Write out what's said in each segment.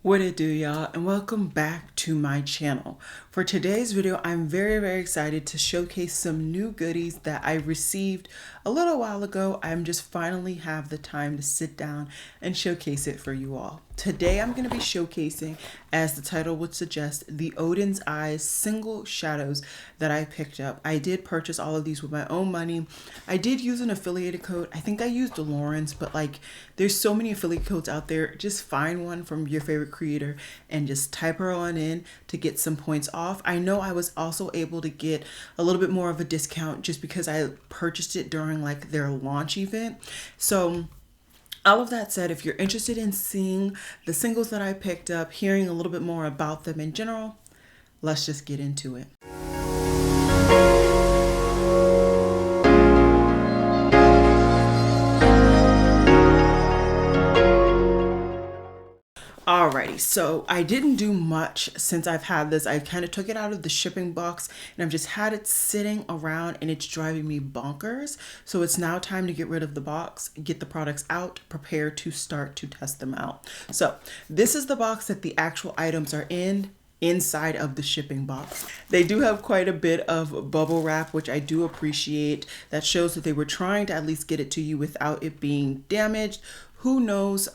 What it do, y'all, and welcome back to my channel. For today's video, I'm very excited to showcase some new goodies that I received a little while ago. I'm just finally have the time to sit down and showcase it for you all. Today I'm going to be showcasing, as the title would suggest, the Odens Eyes single shadows that I picked up. I did purchase all of these with my own money. I did use an affiliated code. I think I used Lawrence, but like there's so many affiliate codes out there. Just find one from your favorite creator and just type her on in to get some points off. I know I was also able to get a little bit more of a discount just because I purchased it during like their launch event. So all of that said, if you're interested in seeing the singles that I picked up, hearing a little bit more about them in general, let's just get into it. Alrighty, so I didn't do much since I've had this. I kind of took it out of the shipping box and I've just had it sitting around and it's driving me bonkers. So it's now time to get rid of the box, get the products out, prepare to start to test them out. So this is the box that the actual items are in. Inside of the shipping box, they do have quite a bit of bubble wrap, which I do appreciate. That shows that they were trying to at least get it to you without it being damaged. Who knows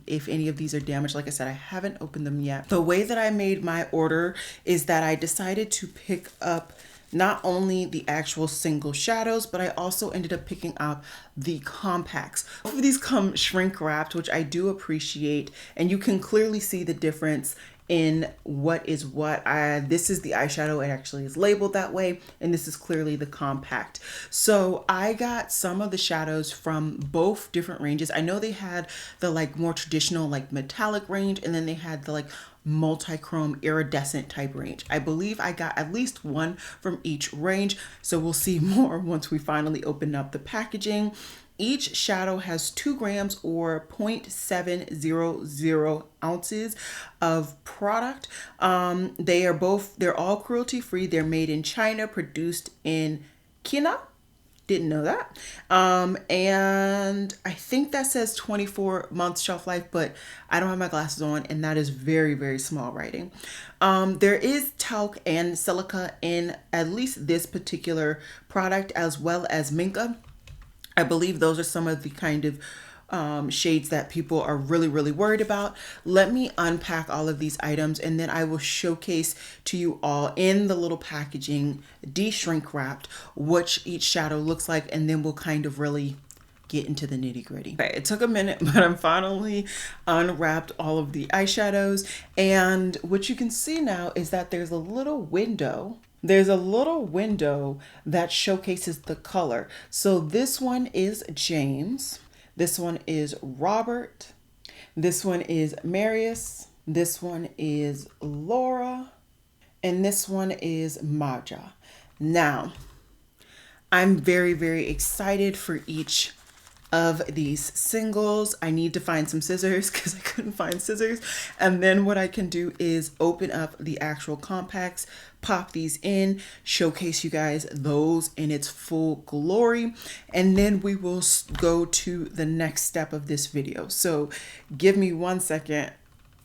if any of these are damaged? Like I said, I haven't opened them yet. The way that I made my order is that I decided to pick up not only the actual single shadows, but I also ended up picking up the compacts. Both of these come shrink wrapped, which I do appreciate, and you can clearly see the difference in what is what. This is the eyeshadow, it actually is labeled that way, and this is clearly the compact. So I got some of the shadows from both different ranges. I know they had the like more traditional like metallic range, and then they had the like multi-chrome iridescent type range. I believe I got at least one from each range, so we'll see more once we finally open up the packaging. Each shadow has 2 grams or 0.700 ounces of product. They're all cruelty free. They're made in China, produced in China. Didn't know that. And I think that says 24 months shelf life, but I don't have my glasses on and that is very small writing. There is talc and silica in at least this particular product, as well as mica. I believe those are some of the kind of shades that people are really worried about. Let me unpack all of these items and then I will showcase to you all in the little packaging, de-shrink wrapped, what each shadow looks like, and then we'll kind of really get into the nitty gritty. Okay, it took a minute, but I'm finally unwrapped all of the eyeshadows, and what you can see now is that there's a little window. There's a little window that showcases the color. So this one is James. This one is Robert. This one is Marius. This one is Laura. And this one is Maja. Now, I'm very excited for each of these singles. I need to find some scissors because I couldn't find scissors. And then what I can do is open up the actual compacts, pop these in, showcase you guys those in its full glory, and then we will go to the next step of this video. So give me 1 second.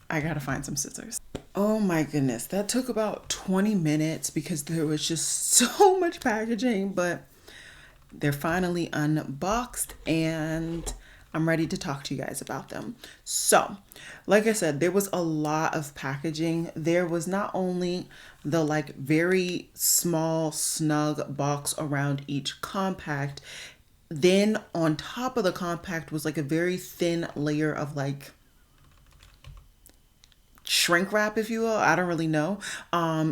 I gotta find some scissors. Oh my goodness, that took about 20 minutes because there was just so much packaging, but they're finally unboxed and I'm ready to talk to you guys about them. So, like I said, there was a lot of packaging. There was not only the like very small, snug box around each compact, then on top of the compact was like a very thin layer of like shrink wrap, if you will. I don't really know.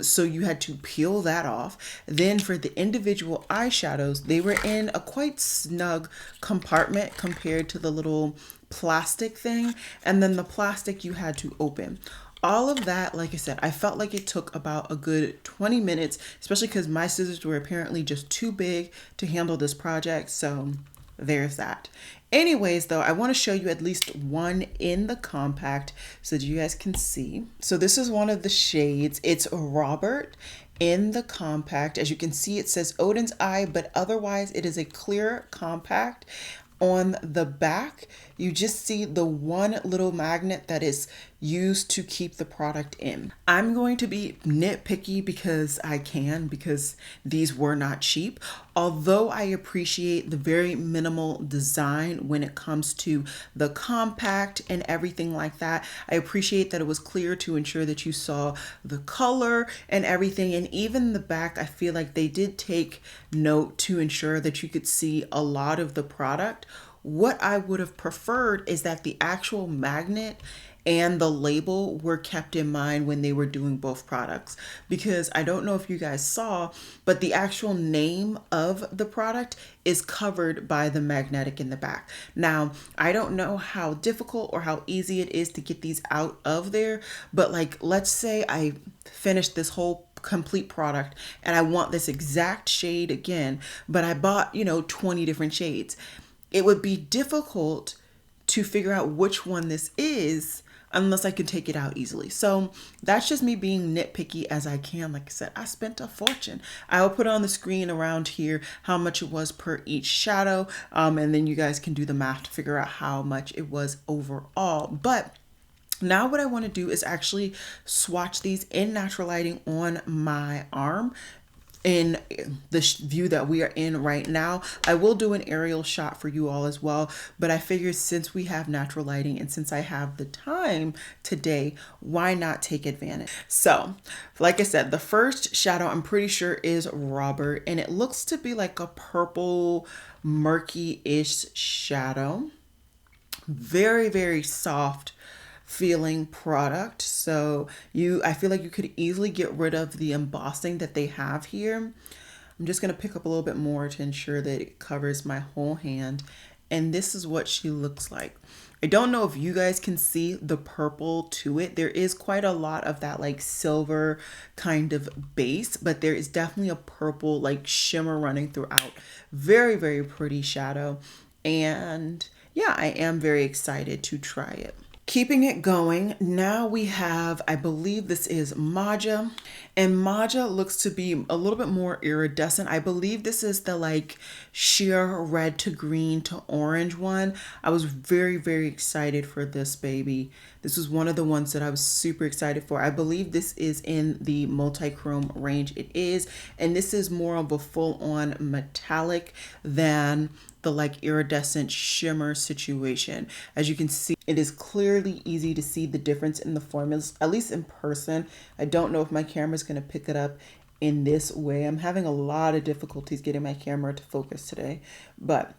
So you had to peel that off. Then for the individual eyeshadows, they were in a quite snug compartment compared to the little plastic thing. And then the plastic you had to open. All of that, like I said, I felt like it took about a good 20 minutes, especially because my scissors were apparently just too big to handle this project. So there's that. Anyways, though, I want to show you at least one in the compact so that you guys can see. So this is one of the shades. It's Robert in the compact. As you can see, it says Oden's Eye, but otherwise it is a clear compact. On the back, you just see the one little magnet that is use to keep the product in. I'm going to be nitpicky because I can, because these were not cheap. Although I appreciate the very minimal design when it comes to the compact and everything like that. I appreciate that it was clear to ensure that you saw the color and everything. And even the back, I feel like they did take note to ensure that you could see a lot of the product. What I would have preferred is that the actual magnet and the label were kept in mind when they were doing both products, because I don't know if you guys saw, but the actual name of the product is covered by the magnetic in the back. Now, I don't know how difficult or how easy it is to get these out of there, but like, let's say I finished this whole complete product and I want this exact shade again, but I bought, 20 different shades. It would be difficult to figure out which one this is unless I can take it out easily. So that's just me being nitpicky as I can. Like I said, I spent a fortune. I'll put on the screen around here how much it was per each shadow. And then you guys can do the math to figure out how much it was overall. But now what I want to do is actually swatch these in natural lighting on my arm. In the view that we are in right now. I will do an aerial shot for you all as well, but I figured since we have natural lighting and since I have the time today, why not take advantage? So, like I said, the first shadow I'm pretty sure is Robert, and it looks to be like a purple murky-ish shadow. Very, very soft feeling product. So I feel like you could easily get rid of the embossing that they have here. I'm just going to pick up a little bit more to ensure that it covers my whole hand. And this is what she looks like. I don't know if you guys can see the purple to it. There is quite a lot of that like silver kind of base, but there is definitely a purple like shimmer running throughout. Very, very pretty shadow. And yeah, I am very excited to try it. Keeping it going, now we have, I believe this is Maja, and Maja looks to be a little bit more iridescent. I believe this is the like sheer red to green to orange one. I was very, very excited for this baby. This was one of the ones that I was super excited for. I believe this is in the multi-chrome range. It is, and this is more of a full-on metallic than the like iridescent shimmer situation. As you can see, it is clearly easy to see the difference in the formulas, at least in person. I don't know if my camera is going to pick it up in this way. I'm having a lot of difficulties getting my camera to focus today, but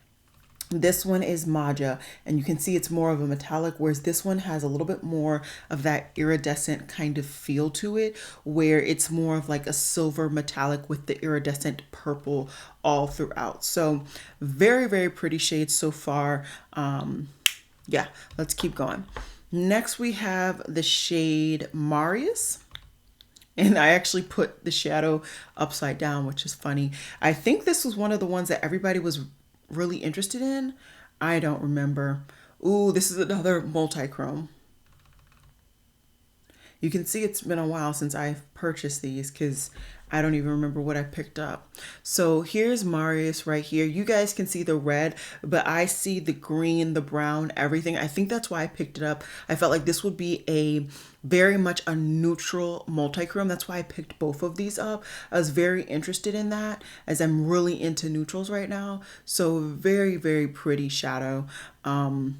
this one is Maja, and you can see it's more of a metallic, whereas this one has a little bit more of that iridescent kind of feel to it, where it's more of like a silver metallic with the iridescent purple all throughout. So very, very pretty shades so far. Yeah, let's keep going. Next we have the shade Marius. And I actually put the shadow upside down, which is funny. I think this was one of the ones that everybody was really interested in. I don't remember. Ooh, this is another multi-chrome. You can see it's been a while since I've purchased these because I don't even remember what I picked up. So here's Marius right here. You guys can see the red, but I see the green, the brown, everything. I think that's why I picked it up. I felt like this would be a very much a neutral multi-chrome. That's why I picked both of these up. I was very interested in that as I'm really into neutrals right now. So very, very pretty shadow. And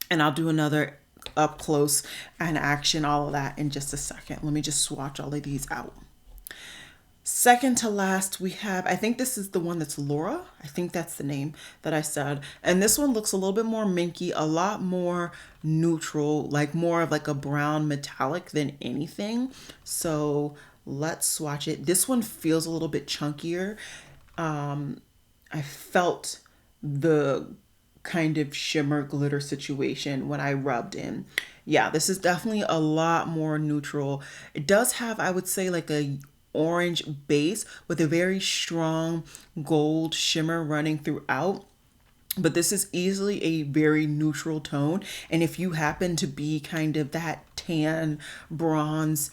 I'll do another up close and action, all of that in just a second. Let me just swatch all of these out. Second to last, we have, I think this is the one that's Laura. I think that's the name that I said. And this one looks a little bit more minky, a lot more neutral, like more of like a brown metallic than anything. So let's swatch it. This one feels a little bit chunkier. I felt the kind of shimmer glitter situation when I rubbed in. Yeah, this is definitely a lot more neutral. It does have, I would say, like a orange base with a very strong gold shimmer running throughout, but this is easily a very neutral tone. And if you happen to be kind of that tan bronze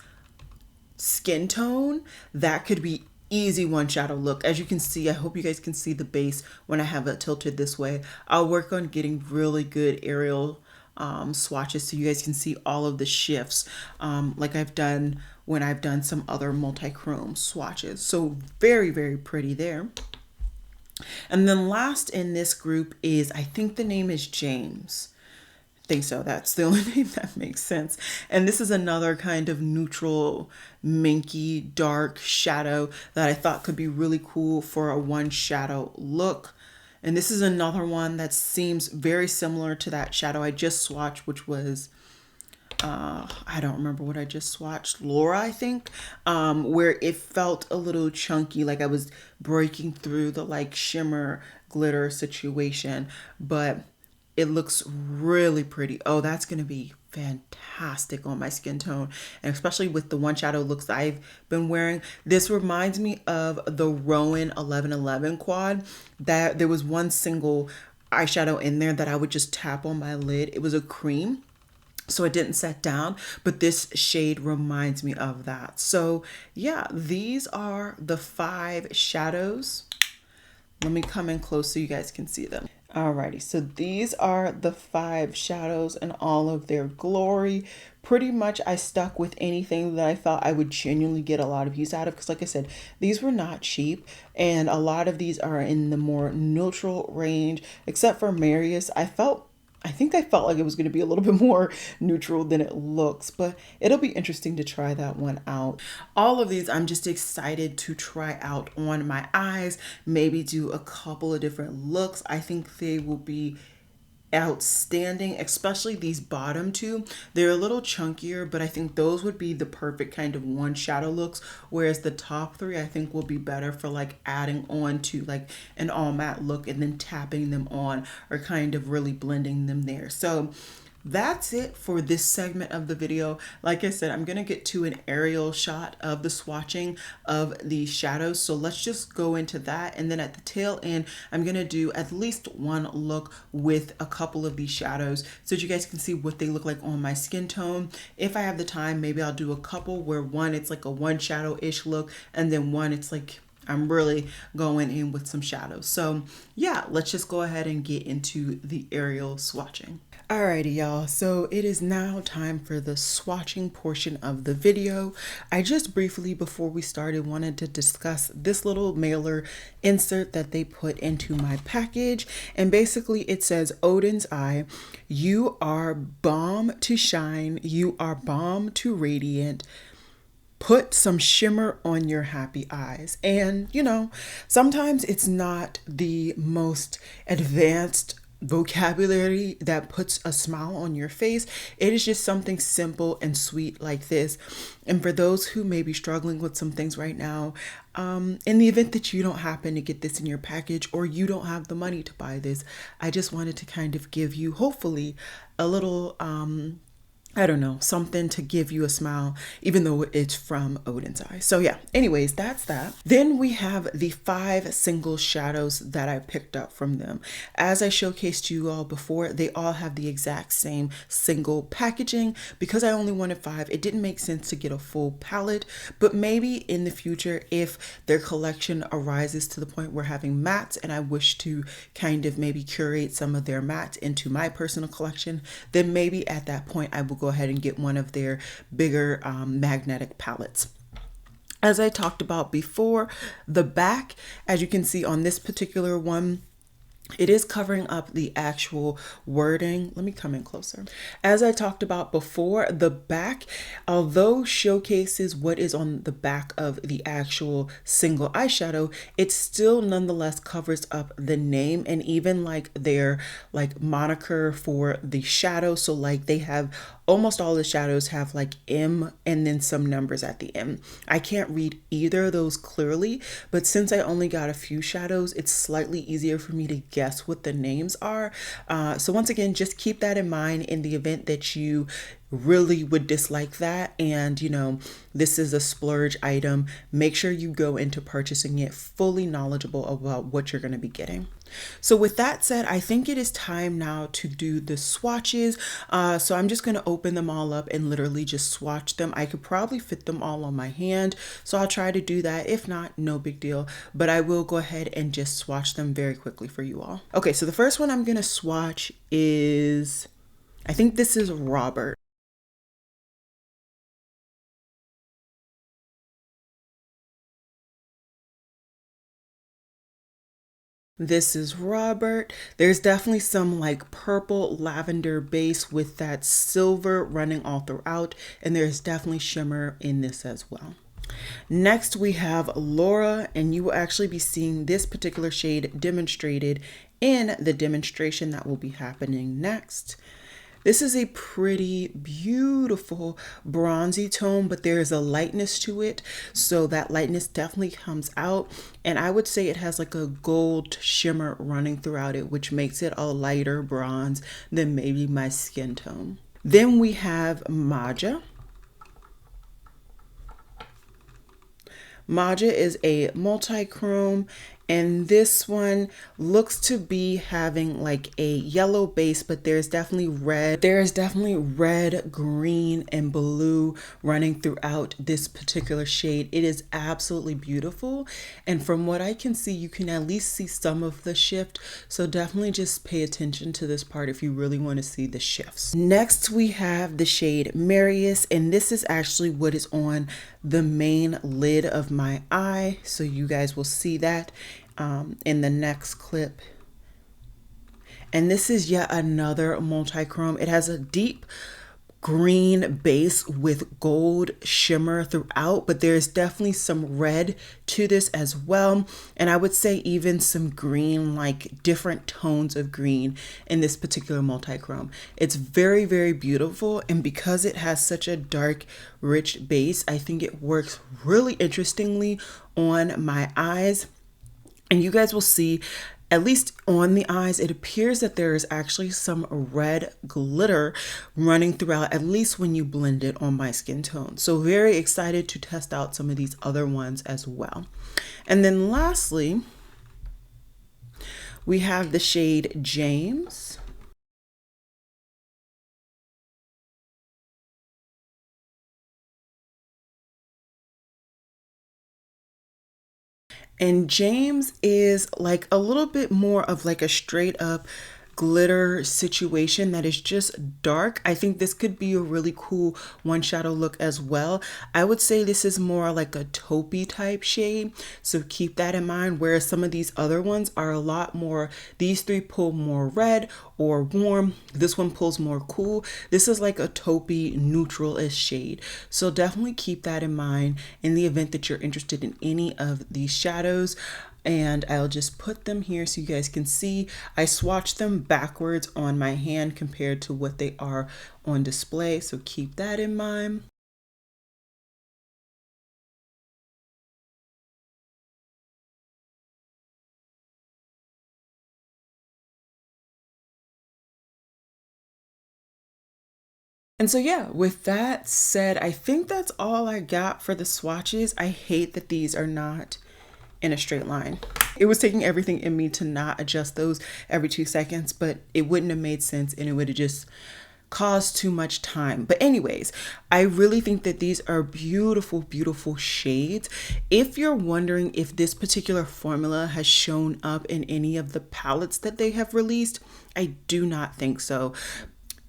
skin tone, that could be easy one shadow look. As you can see, I hope you guys can see the base when I have it tilted this way. I'll work on getting really good aerial swatches so you guys can see all of the shifts like I've done when I've done some other multi-chrome swatches. So very, very pretty there. And then last in this group is, I think the name is James. I think so. That's the only name that makes sense. And this is another kind of neutral, minky, dark shadow that I thought could be really cool for a one shadow look. And this is another one that seems very similar to that shadow I just swatched, which was, I don't remember what I just swatched, Laura, I think, where it felt a little chunky, like I was breaking through the like shimmer glitter situation, but it looks really pretty. Oh, that's going to be fantastic on my skin tone, and especially with the one shadow looks I've been wearing. This reminds me of the Rowan 1111 quad, that there was one single eyeshadow in there that I would just tap on my lid. It was a cream, so it didn't set down, but this shade reminds me of that. So yeah, these are the 5 shadows. Let me come in close so you guys can see them. Alrighty, so these are the 5 shadows in all of their glory. Pretty much I stuck with anything that I thought I would genuinely get a lot of use out of, because like I said, these were not cheap, and a lot of these are in the more neutral range, except for Marius. I think I felt like it was going to be a little bit more neutral than it looks, but it'll be interesting to try that one out. All of these I'm just excited to try out on my eyes, maybe do a couple of different looks. I think they will be outstanding, especially these bottom 2. They're a little chunkier, but I think those would be the perfect kind of one shadow looks, whereas the top 3 I think will be better for like adding on to like an all matte look and then tapping them on, or kind of really blending them there. So that's it for this segment of the video. Like I said, I'm going to get to an aerial shot of the swatching of the shadows. So let's just go into that. And then at the tail end, I'm going to do at least one look with a couple of these shadows so that you guys can see what they look like on my skin tone. If I have the time, maybe I'll do a couple where one, it's like a one shadow-ish look, and then one, it's like I'm really going in with some shadows. So yeah, let's just go ahead and get into the aerial swatching. Alrighty, y'all, so it is now time for the swatching portion of the video. I just briefly, before we started, wanted to discuss this little mailer insert that they put into my package. And basically it says, Oden's Eye, you are bomb to shine, you are bomb to radiant. Put some shimmer on your happy eyes. And, you know, sometimes it's not the most advanced vocabulary that puts a smile on your face. It is just something simple and sweet like this. And for those who may be struggling with some things right now, in the event that you don't happen to get this in your package, or you don't have the money to buy this, I just wanted to kind of give you, hopefully, a little I don't know, something to give you a smile, even though it's from Odens Eye. So yeah, anyways, that's that. Then we have the 5 single shadows that I picked up from them. As I showcased you all before, they all have the exact same single packaging. Because I only wanted 5, it didn't make sense to get a full palette, but maybe in the future, if their collection arises to the point where having mattes, and I wish to kind of maybe curate some of their mattes into my personal collection, then maybe at that point I will go ahead and get one of their bigger magnetic palettes. As I talked about before, the back, as you can see on this particular one, it is covering up the actual wording. Let me come in closer. As I talked about before, the back, although showcases what is on the back of the actual single eyeshadow, it still nonetheless covers up the name and even like their like moniker for the shadow. So like they have almost all the shadows have like M and then some numbers at the end. I can't read either of those clearly, but since I only got a few shadows, it's slightly easier for me to guess what the names are. So once again, just keep that in mind in the event that you really would dislike that, and you know, this is a splurge item. Make sure you go into purchasing it fully knowledgeable about what you're going to be getting. So with that said, I think it is time now to do the swatches. So I'm just going to open them all up and literally just swatch them. I could probably fit them all on my hand, so I'll try to do that. If not, no big deal, but I will go ahead and just swatch them very quickly for you all. Okay, so the first one I'm going to swatch is I think this is Robert. This is Robert. There's definitely some like purple lavender base with that silver running all throughout, and there's definitely shimmer in this as well. Next, we have Laura, and you will actually be seeing this particular shade demonstrated in the demonstration that will be happening next. This is a pretty beautiful bronzy tone, but there is a lightness to it. So that lightness definitely comes out. And I would say it has like a gold shimmer running throughout it, which makes it a lighter bronze than maybe my skin tone. Then we have Maja. Maja is a multi-chrome, and this one looks to be having like a yellow base, but there's definitely red. There's definitely red, green, and blue running throughout this particular shade. It is absolutely beautiful. And from what I can see, you can at least see some of the shift. So definitely just pay attention to this part if you really want to see the shifts. Next, we have the shade Marius, and this is actually what is on the main lid of my eye. So you guys will see that in the next clip. And this is yet another multi-chrome. It has a deep green base with gold shimmer throughout, but there's definitely some red to this as well. And I would say even some green, like different tones of green in this particular multi-chrome. It's very, very beautiful. And because it has such a dark, rich base, I think it works really interestingly on my eyes. And you guys will see, at least on the eyes, it appears that there is actually some red glitter running throughout, at least when you blend it on my skin tone. So very excited to test out some of these other ones as well. And then lastly, we have the shade James. And James is like a little bit more of like a straight up glitter situation that is just dark. I think this could be a really cool one shadow look as well. I would say this is more like a taupey type shade, so keep that in mind, whereas some of these other ones are a lot more, these three pull more red or warm. This one pulls more cool. This is like a taupey neutral-ish shade. So definitely keep that in mind in the event that you're interested in any of these shadows. And I'll just put them here so you guys can see. I swatched them backwards on my hand compared to what they are on display, so keep that in mind. And so yeah, with that said, I think that's all I got for the swatches. I hate that these are not in a straight line. It was taking everything in me to not adjust those every 2 seconds, but it wouldn't have made sense and it would have just caused too much time. But anyways, I really think that these are beautiful, beautiful shades. If you're wondering if this particular formula has shown up in any of the palettes that they have released, I do not think so.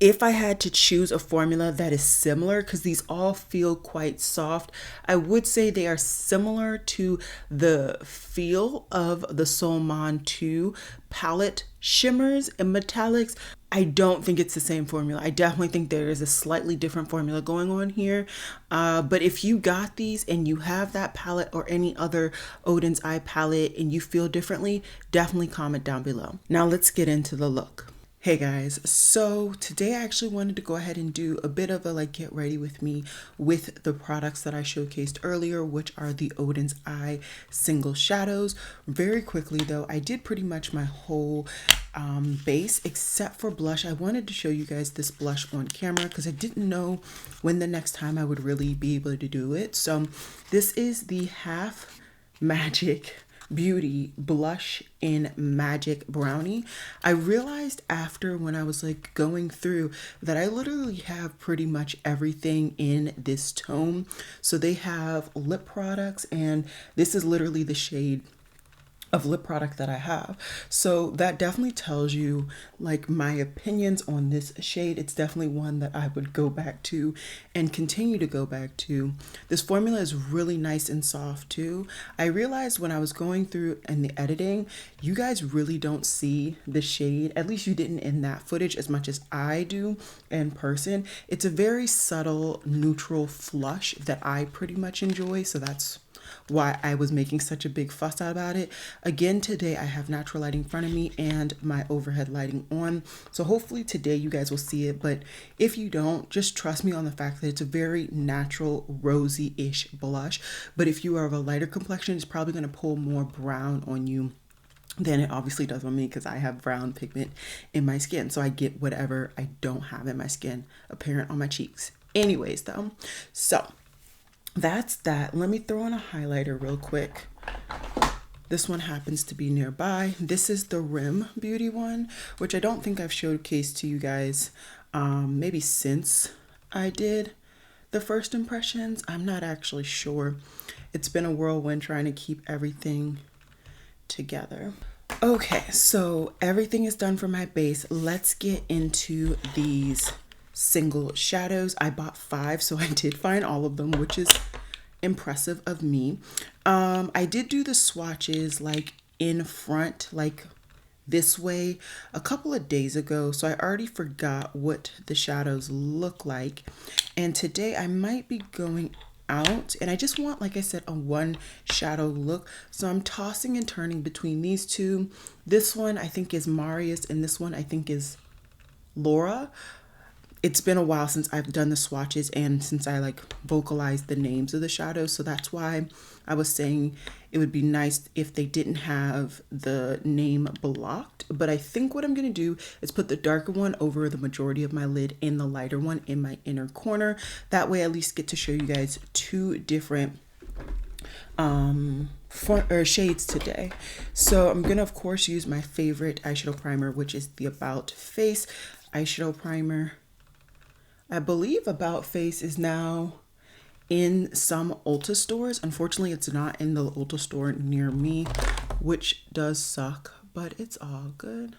If I had to choose a formula that is similar, because these all feel quite soft, I would say they are similar to the feel of the Solman 2 palette shimmers and metallics. I don't think it's the same formula. I definitely think there is a slightly different formula going on here. But if you got these and you have that palette or any other Odens eye palette and you feel differently, definitely comment down below. Now let's get into the look. Hey guys, so today I actually wanted to go ahead and do a bit of a like get ready with me with the products that I showcased earlier, which are the Odens Eye single shadows. Very quickly though, I did pretty much my whole base except for blush. I wanted to show you guys this blush on camera because I didn't know when the next time I would really be able to do it. So this is the Half Magic Beauty blush in Magic Brownie. I realized after when I was like going through that I literally have pretty much everything in this tone. So they have lip products, and this is literally the shade of lip product that I have. So that definitely tells you like my opinions on this shade. It's definitely one that I would go back to and continue to go back to. This formula is really nice and soft too. I realized when I was going through in the editing, you guys really don't see the shade, at least you didn't in that footage as much as I do in person. It's a very subtle neutral flush that I pretty much enjoy, so that's why I was making such a big fuss about it. Again, today I have natural lighting in front of me and my overhead lighting on. So hopefully today you guys will see it. But if you don't, just trust me on the fact that it's a very natural rosy-ish blush. But if you are of a lighter complexion, it's probably going to pull more brown on you than it obviously does on me because I have brown pigment in my skin. So I get whatever I don't have in my skin apparent on my cheeks. Anyways though, so that's that. Let me throw on a highlighter real quick. This one happens to be nearby. This is the Rim Beauty one, which I don't think I've showcased to you guys maybe since I did the first impressions. I'm not actually sure. It's been a whirlwind trying to keep everything together. Okay, so everything is done for my base. Let's get into these single shadows. I bought 5, so I did find all of them, which is impressive of me. I did do the swatches like in front, like this way a couple of days ago, so I already forgot what the shadows look like. And today I might be going out and I just want, like I said, a one shadow look. So I'm tossing and turning between these two. This one I think is Marius and this one I think is Laura. It's been a while since I've done the swatches and since I like vocalized the names of the shadows. So that's why I was saying it would be nice if they didn't have the name blocked. But I think what I'm going to do is put the darker one over the majority of my lid and the lighter one in my inner corner. That way I at least get to show you guys 2 different shades today. So I'm going to of course use my favorite eyeshadow primer, which is the About Face eyeshadow primer. I believe About Face is now in some Ulta stores. Unfortunately, it's not in the Ulta store near me, which does suck, but it's all good.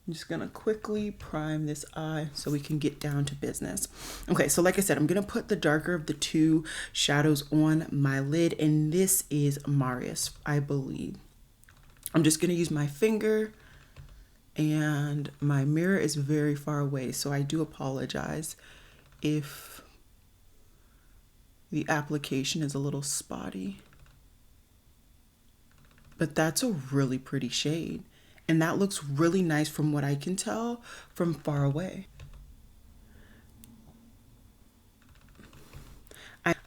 I'm just gonna quickly prime this eye so we can get down to business. Okay, so like I said, I'm gonna put the darker of the 2 shadows on my lid, and this is Marius, I believe. I'm just gonna use my finger, and my mirror is very far away, so I do apologize if the application is a little spotty. But that's a really pretty shade, and that looks really nice from what I can tell from far away.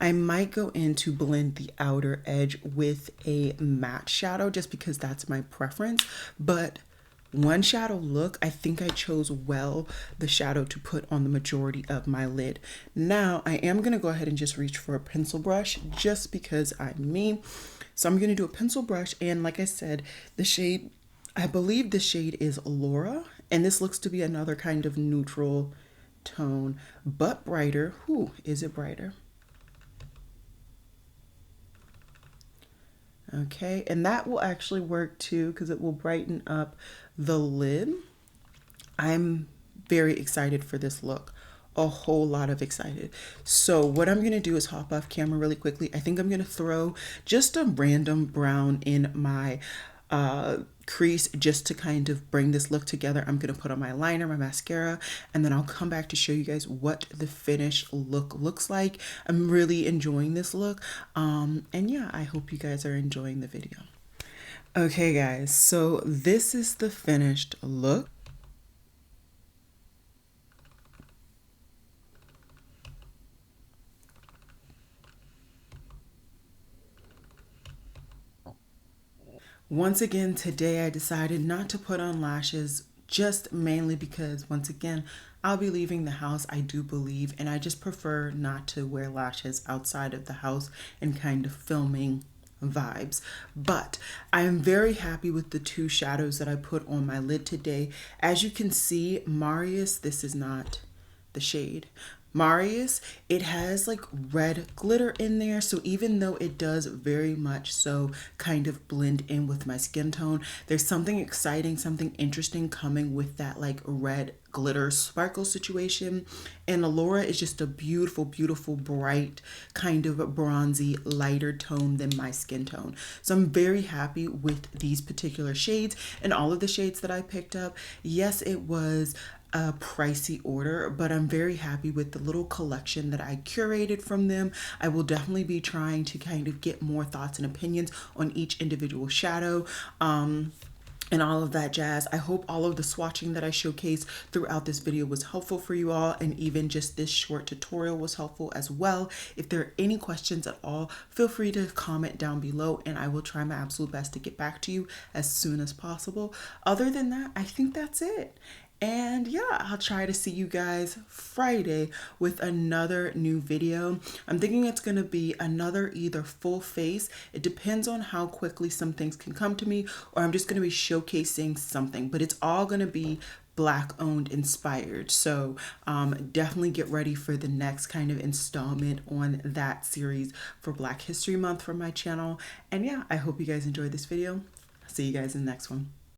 I might go in to blend the outer edge with a matte shadow just because that's my preference, but one shadow look, I think I chose well the shadow to put on the majority of my lid. Now I am going to go ahead and just reach for a pencil brush just because I'm me. So I'm going to do a pencil brush, and like I said, the shade, I believe the shade is Laura, and this looks to be another kind of neutral tone, but brighter. Who is it brighter? Okay, and that will actually work too because it will brighten up the lid. I'm very excited for this look, a whole lot of excited. So what I'm gonna do is hop off camera really quickly. I think I'm gonna throw just a random brown in my crease just to kind of bring this look together. I'm gonna put on my liner, my mascara, and then I'll come back to show you guys what the finished look looks like. I'm really enjoying this look, and yeah, I hope you guys are enjoying the video. Okay guys, so this is the finished look. Once again, today I decided not to put on lashes, just mainly because, once again, I'll be leaving the house, I do believe, and I just prefer not to wear lashes outside of the house and kind of filming vibes. But I am very happy with the 2 shadows that I put on my lid today. As you can see, Marius, this is not the shade, Marius, it has like red glitter in there. So even though it does very much so kind of blend in with my skin tone, there's something exciting, something interesting coming with that like red glitter sparkle situation. And Allura is just a beautiful, beautiful, bright, kind of bronzy, lighter tone than my skin tone. So I'm very happy with these particular shades and all of the shades that I picked up. Yes, it was a pricey order, but I'm very happy with the little collection that I curated from them. I will definitely be trying to kind of get more thoughts and opinions on each individual shadow. And all of that jazz. I hope all of the swatching that I showcased throughout this video was helpful for you all, and even just this short tutorial was helpful as well. If there are any questions at all, feel free to comment down below and I will try my absolute best to get back to you as soon as possible. Other than that, I think that's it. And yeah, I'll try to see you guys Friday with another new video. I'm thinking it's going to be another either full face. It depends on how quickly some things can come to me, or I'm just going to be showcasing something, but it's all going to be Black owned inspired. So definitely get ready for the next kind of installment on that series for Black History Month from my channel. And yeah, I hope you guys enjoyed this video. See you guys in the next one.